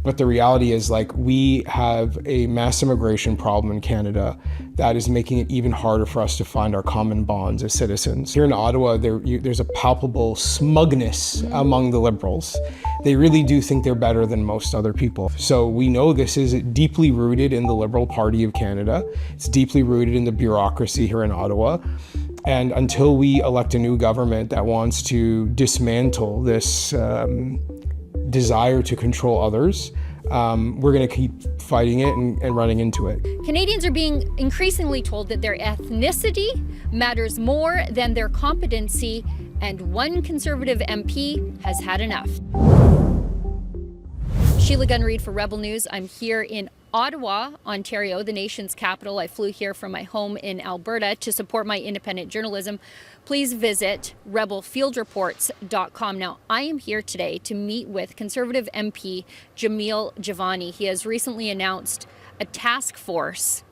But the reality is, like, we have a mass immigration problem in Canada that is making it even harder for us to find our common bonds as citizens. Here in Ottawa, there's a palpable smugness among the Liberals. They really do think they're better than most other people. So we know this is deeply rooted in the Liberal Party of Canada. It's deeply rooted in the bureaucracy here in Ottawa. And until we elect a new government that wants to dismantle this desire to control others, we're going to keep fighting it and running into it. Canadians are being increasingly told that their ethnicity matters more than their competency, and one Conservative MP has had enough. Sheila Gunn-Reid for Rebel News. I'm here in Ottawa, Ontario, the nation's capital. I flew here from my home in Alberta to support my independent journalism. Please visit rebelfieldreports.com. Now, I am here today to meet with Conservative MP Jamil Javani. He has recently announced a task force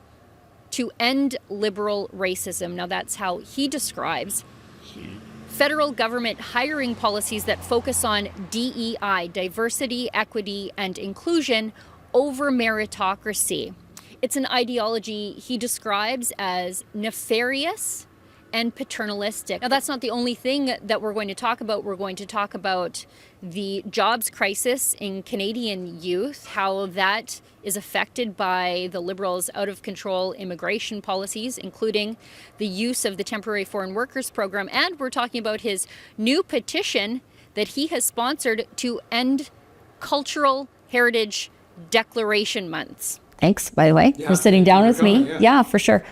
to end Liberal racism. Now, that's how he describes federal government hiring policies that focus on DEI, diversity, equity, and inclusion, over meritocracy. It's an ideology he describes as nefarious and paternalistic. Now, that's not the only thing that we're going to talk about. We're going to talk about the jobs crisis in Canadian youth, how that is affected by the Liberals' out-of-control immigration policies, including the use of the Temporary Foreign Workers Program. And we're talking about his new petition that he has sponsored to end Cultural Heritage Declaration Months. Thanks, by the way, for sitting down with me. Yeah, for sure.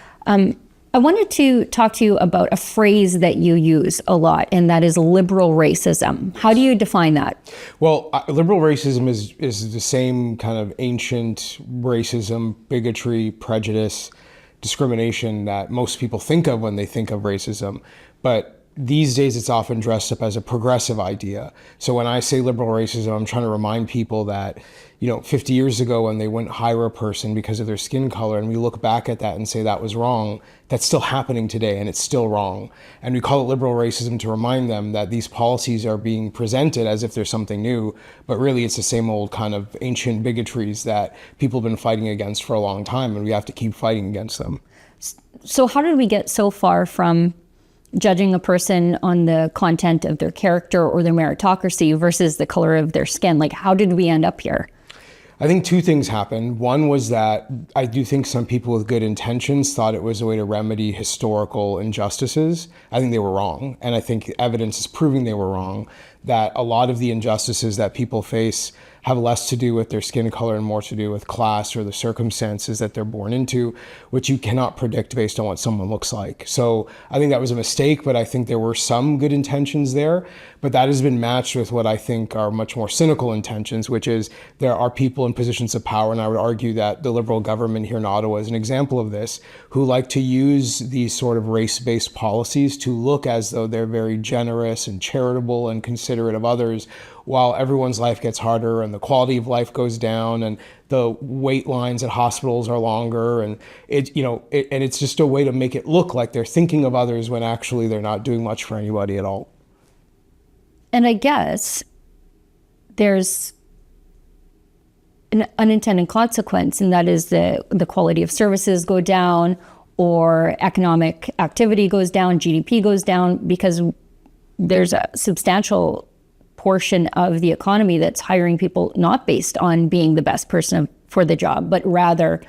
I wanted to talk to you about a phrase that you use a lot, and that is liberal racism. How do you define that? Well, liberal racism is the same kind of ancient racism, bigotry, prejudice, discrimination that most people think of when they think of racism. But these days, it's often dressed up as a progressive idea. So when I say liberal racism, I'm trying to remind people that, 50 years ago when they wouldn't hire a person because of their skin color, and we look back at that and say that was wrong, that's still happening today and it's still wrong. And we call it liberal racism to remind them that these policies are being presented as if there's something new, but really it's the same old kind of ancient bigotries that people have been fighting against for a long time, and we have to keep fighting against them. So how did we get so far from judging a person on the content of their character or their meritocracy versus the color of their skin? Like, how did we end up here? I think two things happened. One was that I do think some people with good intentions thought it was a way to remedy historical injustices. I think they were wrong. And I think evidence is proving they were wrong, that a lot of the injustices that people face have less to do with their skin color and more to do with class or the circumstances that they're born into, which you cannot predict based on what someone looks like. So I think that was a mistake, but I think there were some good intentions there. But that has been matched with what I think are much more cynical intentions, which is there are people in positions of power, and I would argue that the Liberal government here in Ottawa is an example of this, who like to use these sort of race-based policies to look as though they're very generous and charitable and considerate of others, while everyone's life gets harder and the quality of life goes down and the wait lines at hospitals are longer, and it's just a way to make it look like they're thinking of others when actually they're not doing much for anybody at all. And I guess there's an unintended consequence, and that is the quality of services go down, or economic activity goes down, GDP goes down, because there's a substantial portion of the economy that's hiring people not based on being the best person for the job, but rather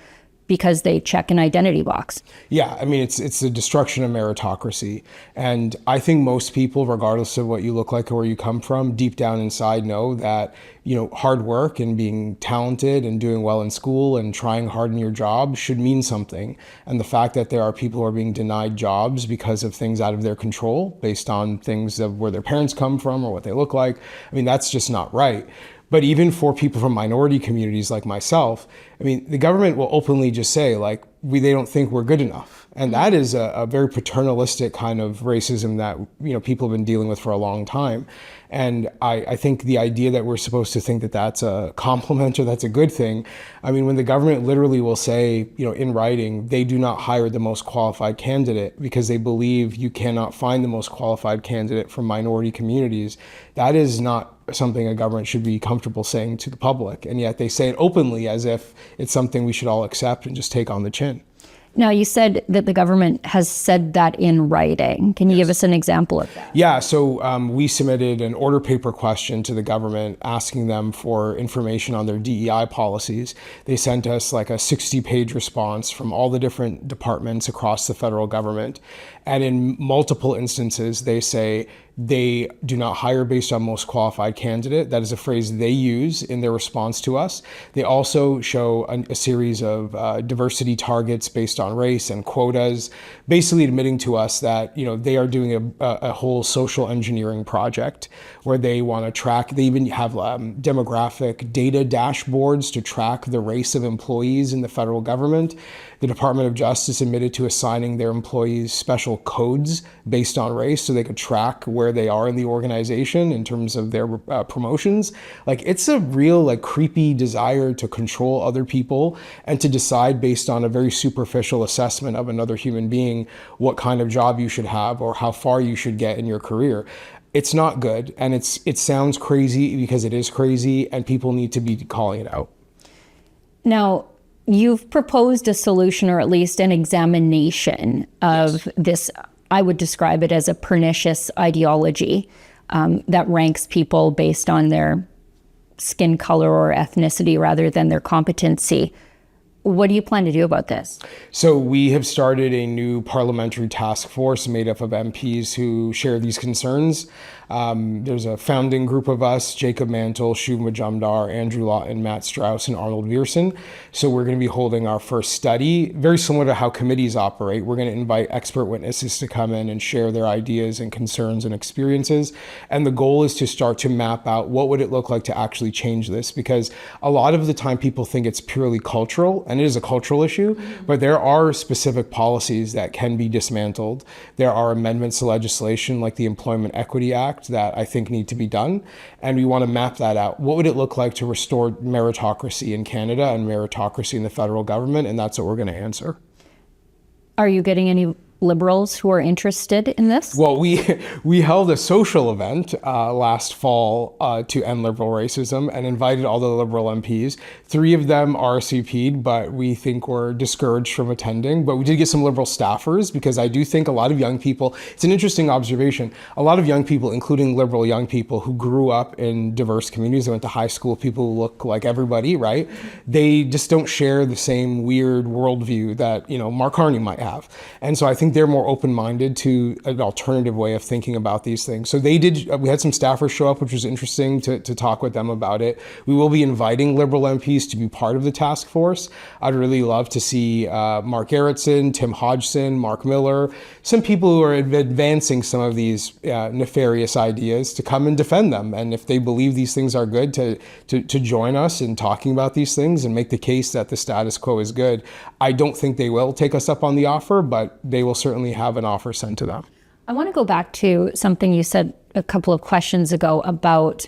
because they check an identity box. Yeah, I mean, it's the destruction of meritocracy. And I think most people, regardless of what you look like or where you come from, deep down inside know that, hard work and being talented and doing well in school and trying hard in your job should mean something. And the fact that there are people who are being denied jobs because of things out of their control, based on things of where their parents come from or what they look like, I mean, that's just not right. But even for people from minority communities like myself, I mean, the government will openly just say, like, they don't think we're good enough. And that is a very paternalistic kind of racism that, people have been dealing with for a long time. And I think the idea that we're supposed to think that that's a compliment or that's a good thing, I mean, when the government literally will say, in writing, they do not hire the most qualified candidate because they believe you cannot find the most qualified candidate from minority communities, that is not something a government should be comfortable saying to the public. And yet they say it openly as if it's something we should all accept and just take on the chin. Now, you said that the government has said that in writing. Can you give us an example of that? Yeah, so we submitted an order paper question to the government asking them for information on their DEI policies. They sent us like a 60-page response from all the different departments across the federal government. And in multiple instances, they say they do not hire based on most qualified candidate. That is a phrase they use in their response to us. They also show a series of diversity targets based on race and quotas, basically admitting to us that they are doing a whole social engineering project where they want to track. They even have demographic data dashboards to track the race of employees in the federal government. The Department of Justice admitted to assigning their employees special codes based on race so they could track where they are in the organization in terms of their promotions. Like, it's a real creepy desire to control other people and to decide based on a very superficial assessment of another human being what kind of job you should have or how far you should get in your career. It's not good, and it sounds crazy because it is crazy, and people need to be calling it out. Now, you've proposed a solution, or at least an examination of this. I would describe it as a pernicious ideology that ranks people based on their skin color or ethnicity rather than their competency. What do you plan to do about this? So we have started a new parliamentary task force made up of MPs who share these concerns. There's a founding group of us: Jacob Mantle, Shuv Majumdar, Andrew Lawton, Matt Strauss, and Arnold Viersen. So we're going to be holding our first study, very similar to how committees operate. We're going to invite expert witnesses to come in and share their ideas and concerns and experiences. And the goal is to start to map out what would it look like to actually change this, because a lot of the time people think it's purely cultural, and it is a cultural issue, but there are specific policies that can be dismantled. There are amendments to legislation like the Employment Equity Act that I think need to be done, and we want to map that out. What would it look like to restore meritocracy in Canada and meritocracy in the federal government? And that's what we're going to answer. Are you getting any Liberals who are interested in this? Well, we held a social event last fall to end Liberal racism and invited all the Liberal MPs. 3 of them RSVP'd, but we think were discouraged from attending. But we did get some Liberal staffers, because I do think a lot of young people, it's an interesting observation, a lot of young people, including Liberal young people who grew up in diverse communities, they went to high school, people who look like everybody, right? They just don't share the same weird worldview that, Mark Carney might have. And so I think they're more open-minded to an alternative way of thinking about these things. So we had some staffers show up, which was interesting to talk with them about it. We will be inviting Liberal MPs to be part of the task force. I'd really love to see Mark Gerritsen, Tim Hodgson, Mark Miller, some people who are advancing some of these nefarious ideas to come and defend them. And if they believe these things are good, to join us in talking about these things and make the case that the status quo is good. I don't think they will take us up on the offer, but they will certainly have an offer sent to them. I want to go back to something you said a couple of questions ago about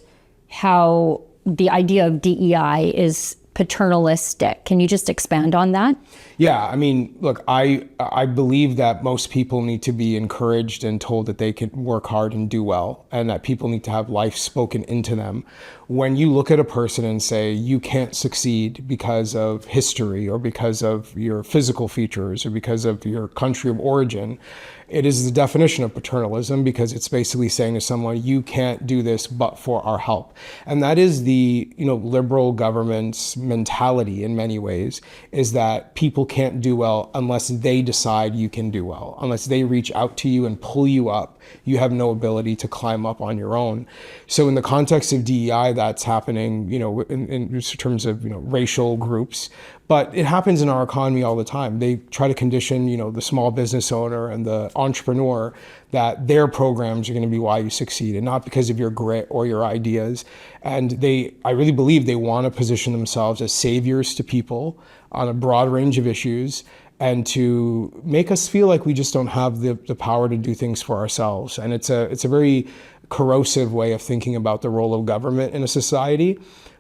how the idea of DEI is paternalistic. Can you just expand on that? Yeah, I mean, look, I believe that most people need to be encouraged and told that they can work hard and do well, and that people need to have life spoken into them. When you look at a person and say you can't succeed because of history or because of your physical features or because of your country of origin, it is the definition of paternalism, because it's basically saying to someone, you can't do this but for our help. And that is the Liberal government's mentality in many ways, is that people can't do well unless they decide you can do well. Unless they reach out to you and pull you up, you have no ability to climb up on your own. So in the context of DEI, that's happening, in terms of, racial groups. But it happens in our economy all the time. They try to condition, the small business owner and the entrepreneur that their programs are going to be why you succeed, and not because of your grit or your ideas. And I really believe they want to position themselves as saviors to people on a broad range of issues, and to make us feel like we just don't have the power to do things for ourselves. And it's a very corrosive way of thinking about the role of government in a society.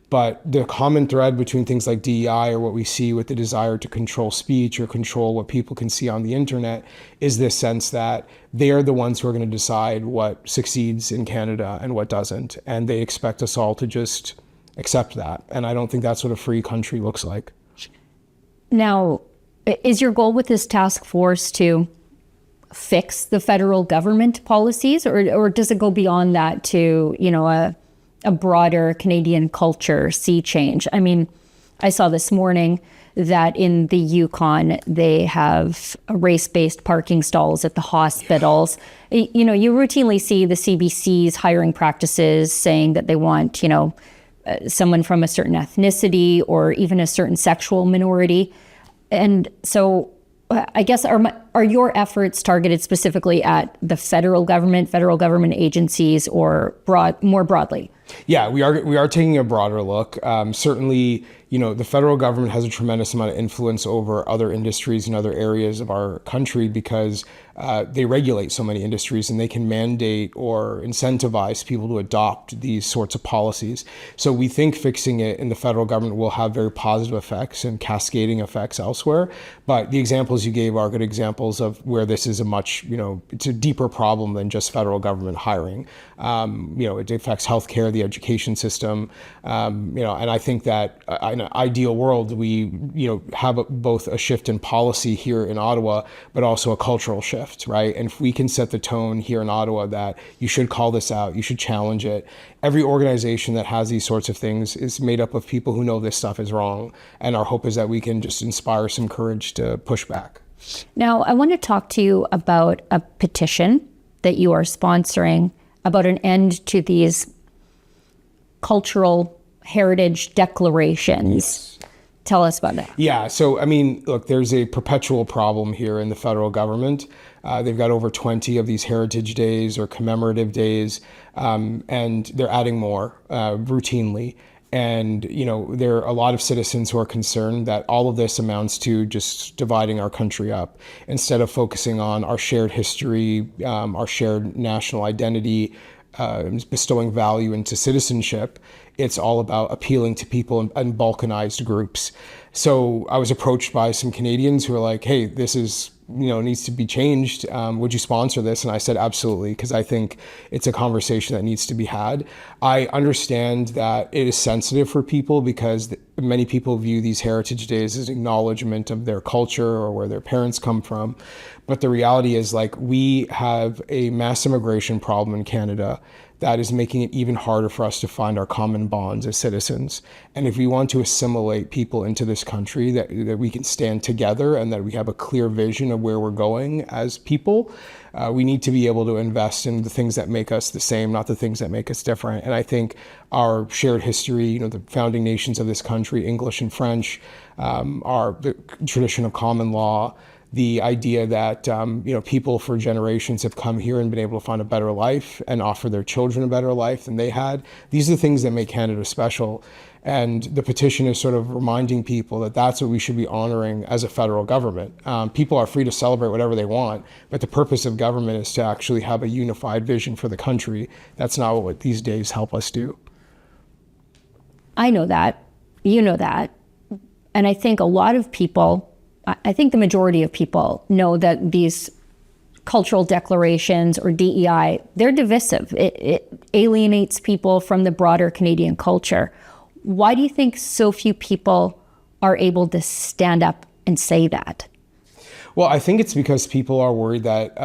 But the common thread between things like DEI, or what we see with the desire to control speech or control what people can see on the internet, is this sense that they are the ones who are going to decide what succeeds in Canada and what doesn't. And they expect us all to just accept that. And I don't think that's what a free country looks like. Now, is your goal with this task force to fix the federal government policies, or does it go beyond that to, a broader Canadian culture sea change? I mean, I saw this morning that in the Yukon, they have race-based parking stalls at the hospitals. You routinely see the CBC's hiring practices saying that they want, someone from a certain ethnicity or even a certain sexual minority. And so I guess, are your efforts targeted specifically at the federal government agencies, or more broadly? Yeah, we are taking a broader look. Certainly, the federal government has a tremendous amount of influence over other industries and other areas of our country, because they regulate so many industries, and they can mandate or incentivize people to adopt these sorts of policies. So we think fixing it in the federal government will have very positive effects and cascading effects elsewhere. But the examples you gave are good examples of where this is it's a deeper problem than just federal government hiring. It affects healthcare, the education system, and I think that in an ideal world, we have both a shift in policy here in Ottawa, but also a cultural shift, right? And if we can set the tone here in Ottawa that you should call this out, you should challenge it. Every organization that has these sorts of things is made up of people who know this stuff is wrong, and our hope is that we can just inspire some courage to push back. Now, I want to talk to you about a petition that you are sponsoring about an end to these cultural heritage declarations. Yes. Tell us about that. Yeah. So, look, there's a perpetual problem here in the federal government. They've got over 20 of these heritage days or commemorative days, and they're adding more routinely. And, there are a lot of citizens who are concerned that all of this amounts to just dividing our country up, instead of focusing on our shared history, our shared national identity, bestowing value into citizenship. It's all about appealing to people and balkanized groups. So I was approached by some Canadians who were like, hey, this is, needs to be changed. Would you sponsor this? And I said, absolutely, because I think it's a conversation that needs to be had. I understand that it is sensitive for people, because many people view these heritage days as acknowledgement of their culture or where their parents come from. But the reality is, we have a mass immigration problem in Canada that is making it even harder for us to find our common bonds as citizens. And if we want to assimilate people into this country, that we can stand together and that we have a clear vision of where we're going as people, we need to be able to invest in the things that make us the same, not the things that make us different. And I think our shared history, the founding nations of this country, English and French, the tradition of common law, the idea that people for generations have come here and been able to find a better life and offer their children a better life than they had. These are the things that make Canada special. And the petition is sort of reminding people that that's what we should be honoring as a federal government. People are free to celebrate whatever they want, but the purpose of government is to actually have a unified vision for the country. That's not what these days help us do. I know that. You know that. And I think a lot of people, I think the majority of people know that these cultural declarations or DEI, they're divisive. It alienates people from the broader Canadian culture. Why do you think so few people are able to stand up and say that? Well, I think it's because people are worried that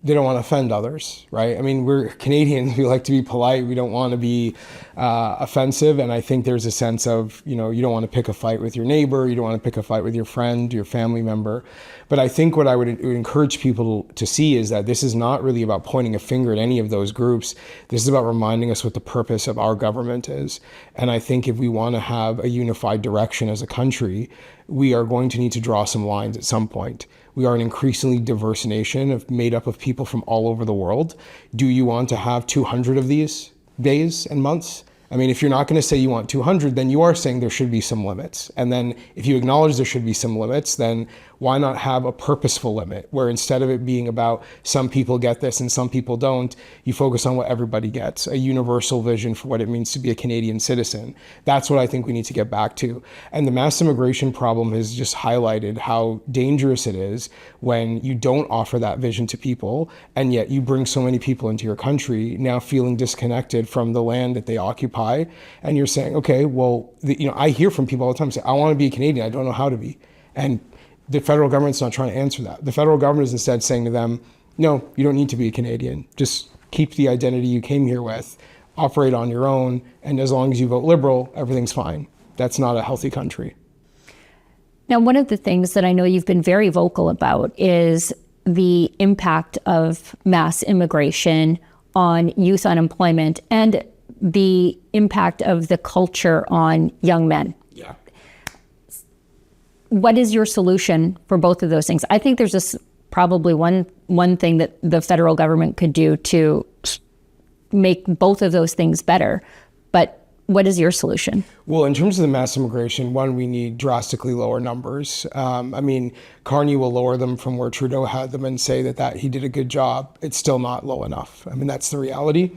they don't want to offend others, right? I mean, we're Canadians, we like to be polite, we don't want to be offensive, and I think there's a sense of, you don't want to pick a fight with your neighbor, you don't want to pick a fight with your friend, your family member. But I think what I would encourage people to see is that this is not really about pointing a finger at any of those groups. This is about reminding us what the purpose of our government is. And I think if we want to have a unified direction as a country, we are going to need to draw some lines at some point. We are an increasingly diverse nation made up of people from all over the world. Do you want to have 200 of these days and months? I mean, if you're not going to say you want 200, then you are saying there should be some limits. And then if you acknowledge there should be some limits, then why not have a purposeful limit where instead of it being about some people get this and some people don't, you focus on what everybody gets, a universal vision for what it means to be a Canadian citizen. That's what I think we need to get back to. And the mass immigration problem has just highlighted how dangerous it is when you don't offer that vision to people, and yet you bring so many people into your country now feeling disconnected from the land that they occupy. And you're saying, okay, well, I hear from people all the time say, I want to be a Canadian, I don't know how to be. And the federal government's not trying to answer that. The federal government is instead saying to them, no, you don't need to be a Canadian. Just keep the identity you came here with, operate on your own, and as long as you vote Liberal, everything's fine. That's not a healthy country. Now, one of the things that I know you've been very vocal about is the impact of mass immigration on youth unemployment and the impact of the culture on young men. Yeah. What is your solution for both of those things? I think there's just probably one thing that the federal government could do to make both of those things better. But what is your solution? Well, in terms of the mass immigration, one, we need drastically lower numbers. Carney will lower them from where Trudeau had them and say that he did a good job. It's still not low enough. I mean, that's the reality.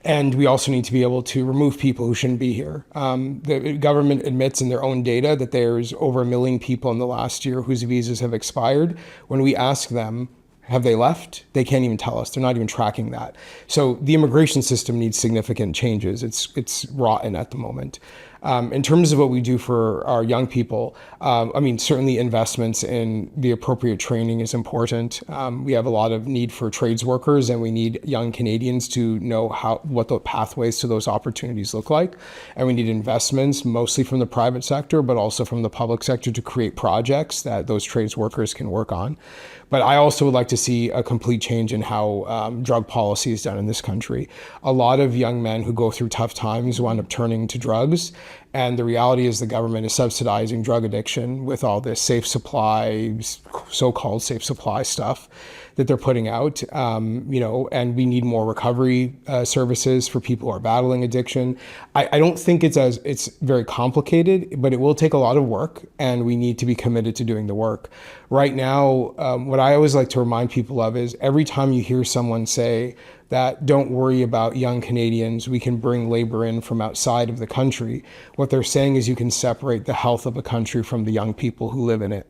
And we also need to be able to remove people who shouldn't be here. The government admits in their own data that there's over 1 million people in the last year whose visas have expired. When we ask them, have they left? They can't even tell us. They're not even tracking that. So the immigration system needs significant changes. It's rotten at the moment. In terms of what we do for our young people, certainly investments in the appropriate training is important. We have a lot of need for trades workers, and we need young Canadians to know what the pathways to those opportunities look like. And we need investments, mostly from the private sector, but also from the public sector, to create projects that those trades workers can work on. But I also would like to see a complete change in how drug policy is done in this country. A lot of young men who go through tough times wind up turning to drugs. And the reality is the government is subsidizing drug addiction with all this safe supply, so-called safe supply stuff that they're putting out, and we need more recovery services for people who are battling addiction. I don't think it's very complicated, but it will take a lot of work, and we need to be committed to doing the work. Right now, what I always like to remind people of is every time you hear someone say that don't worry about young Canadians, we can bring labor in from outside of the country, what they're saying is you can separate the health of a country from the young people who live in it.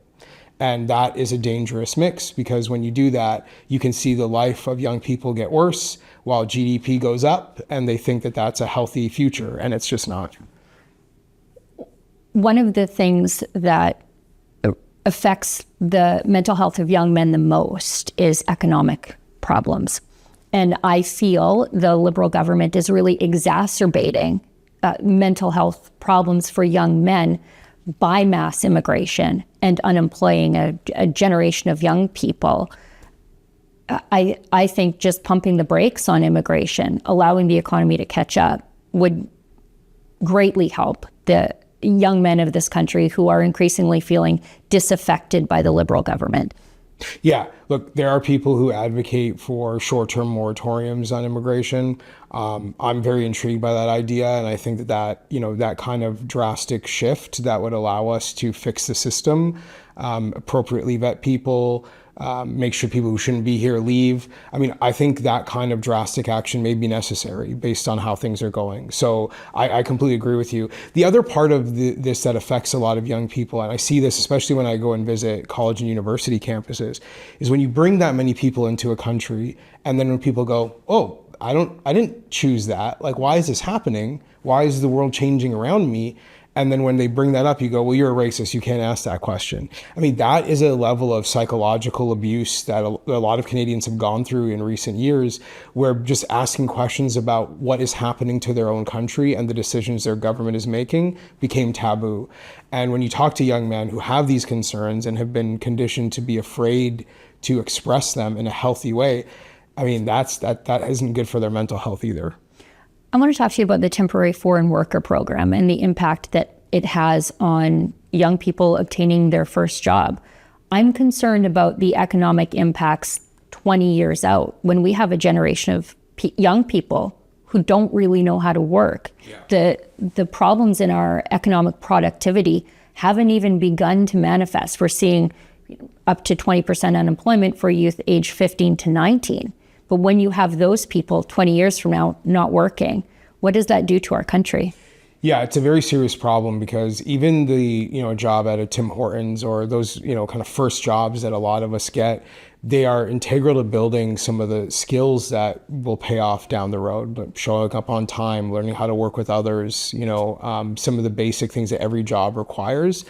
And that is a dangerous mix, because when you do that, you can see the life of young people get worse while GDP goes up, and they think that that's a healthy future, and it's just not. One of the things that affects the mental health of young men the most is economic problems. And I feel the Liberal government is really exacerbating mental health problems for young men by mass immigration and unemploying a generation of young people. I think just pumping the brakes on immigration, allowing the economy to catch up, would greatly help the young men of this country who are increasingly feeling disaffected by the Liberal government. Yeah, look, there are people who advocate for short-term moratoriums on immigration. I'm very intrigued by that idea, and I think that kind of drastic shift that would allow us to fix the system, appropriately vet people, make sure people who shouldn't be here leave. I think that kind of drastic action may be necessary based on how things are going. So I completely agree with you. The other part of this that affects a lot of young people, and I see this especially when I go and visit college and university campuses, is when you bring that many people into a country, and then when people go, oh, I didn't choose that. Like, why is this happening? Why is the world changing around me? And then when they bring that up, you go, well, you're a racist. You can't ask that question. I mean, that is a level of psychological abuse that a lot of Canadians have gone through in recent years, where just asking questions about what is happening to their own country and the decisions their government is making became taboo. And when you talk to young men who have these concerns and have been conditioned to be afraid to express them in a healthy way, I mean, that isn't good for their mental health either. I want to talk to you about the temporary foreign worker program and the impact that it has on young people obtaining their first job. I'm concerned about the economic impacts 20 years out when we have a generation of young people who don't really know how to work. Yeah. The problems in our economic productivity haven't even begun to manifest. We're seeing up to 20% unemployment for youth aged 15 to 19. But when you have those people 20 years from now not working, what does that do to our country? Yeah, it's a very serious problem, because even the job at a Tim Hortons or those kind of first jobs that a lot of us get, they are integral to building some of the skills that will pay off down the road. But showing up on time, learning how to work with others, some of the basic things that every job requires.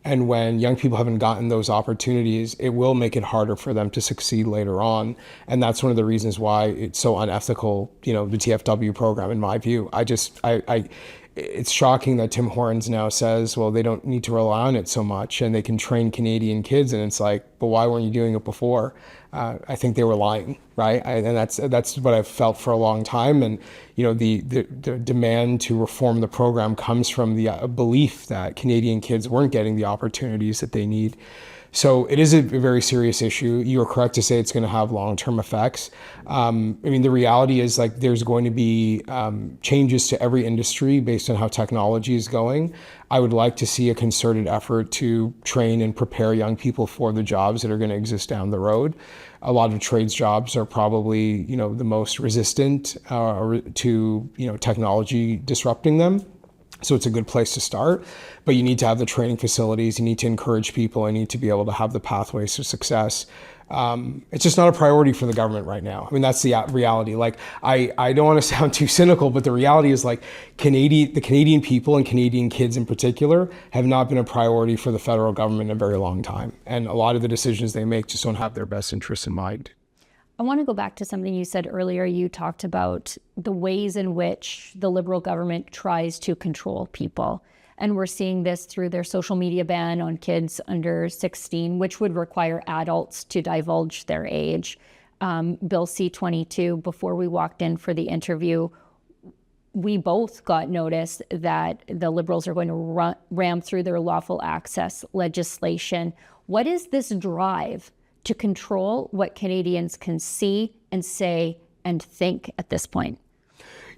And when young people haven't gotten those opportunities, it will make it harder for them to succeed later on. And that's one of the reasons why it's so unethical, the TFW program, in my view. It's shocking that Tim Hortons now says, well, they don't need to rely on it so much and they can train Canadian kids. And it's like, but why weren't you doing it before? I think they were lying, right? And that's what I've felt for a long time. And the demand to reform the program comes from the belief that Canadian kids weren't getting the opportunities that they need. So it is a very serious issue. You are correct to say it's going to have long-term effects. The reality is, like, there's going to be changes to every industry based on how technology is going. I would like to see a concerted effort to train and prepare young people for the jobs that are going to exist down the road. A lot of trades jobs are probably, the most resistant to, technology disrupting them. So it's a good place to start, but you need to have the training facilities. You need to encourage people. You need to be able to have the pathways to success. It's just not a priority for the government right now. I mean, that's the reality. Like, I don't want to sound too cynical, but the reality is, like, the Canadian people and Canadian kids in particular have not been a priority for the federal government in a very long time. And a lot of the decisions they make just don't have their best interests in mind. I want to go back to something you said earlier. You talked about the ways in which the Liberal government tries to control people. And we're seeing this through their social media ban on kids under 16, which would require adults to divulge their age. Bill C-22, before we walked in for the interview, we both got notice that the Liberals are going to ram through their lawful access legislation. What is this drive to control what Canadians can see and say and think at this point?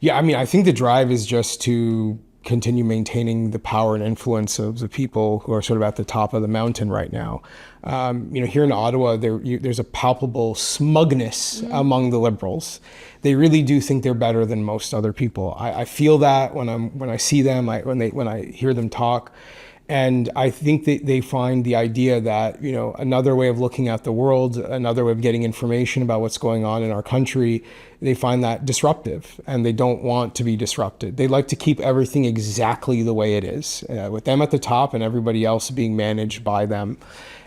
Yeah, I think the drive is just to continue maintaining the power and influence of the people who are sort of at the top of the mountain right now. Here in Ottawa, there's a palpable smugness among the Liberals. They really do think they're better than most other people. I feel that when I see them, when I hear them talk. And I think that they find the idea that, another way of looking at the world, another way of getting information about what's going on in our country, they find that disruptive, and they don't want to be disrupted. They like to keep everything exactly the way it is, with them at the top and everybody else being managed by them.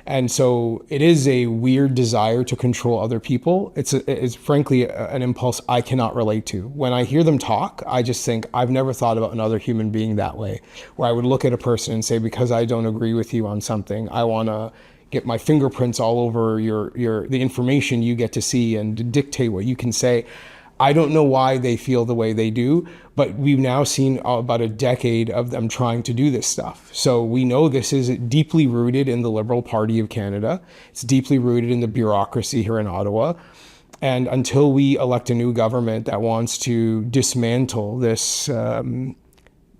And so it is a weird desire to control other people. It's frankly an impulse I cannot relate to. When I hear them talk, I just think, I've never thought about another human being that way, where I would look at a person and say, because I don't agree with you on something, I want to get my fingerprints all over the information you get to see and to dictate what you can say. I don't know why they feel the way they do, but we've now seen about a decade of them trying to do this stuff. So we know this is deeply rooted in the Liberal Party of Canada. It's deeply rooted in the bureaucracy here in Ottawa. And until we elect a new government that wants to dismantle this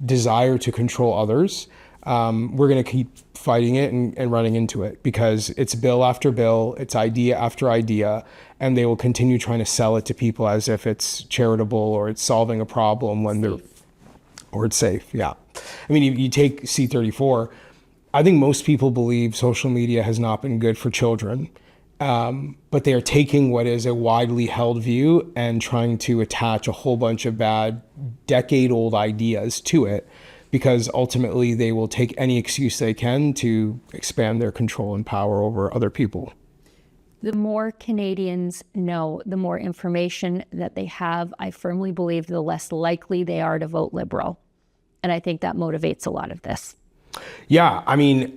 desire to control others, we're going to keep fighting it and running into it, because it's bill after bill, it's idea after idea, and they will continue trying to sell it to people as if it's charitable or it's solving a problem or it's safe. Yeah. You take C-34, I think most people believe social media has not been good for children, but they are taking what is a widely held view and trying to attach a whole bunch of bad decade-old ideas to it because ultimately they will take any excuse they can to expand their control and power over other people. The more Canadians know, the more information that they have, I firmly believe the less likely they are to vote Liberal. And I think that motivates a lot of this. Yeah, I mean,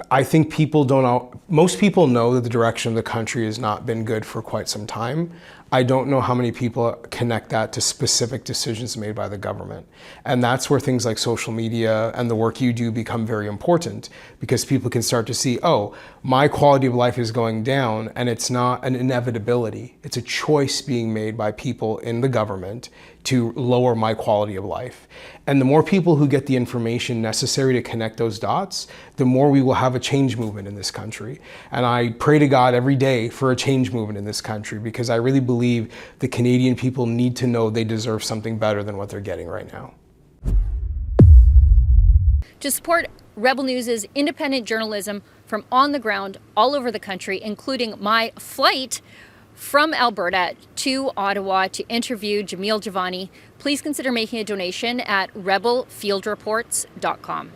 I think people don't know, most people know that the direction of the country has not been good for quite some time. I don't know how many people connect that to specific decisions made by the government. And that's where things like social media and the work you do become very important, because people can start to see, oh, my quality of life is going down, and it's not an inevitability. It's a choice being made by people in the government to lower my quality of life. And the more people who get the information necessary to connect those dots, the more we will have a change movement in this country. And I pray to God every day for a change movement in this country, because I really believe the Canadian people need to know they deserve something better than what they're getting right now. To support Rebel News' independent journalism from on the ground all over the country, including my flight from Alberta to Ottawa to interview Jamil Javani, please consider making a donation at rebelfieldreports.com.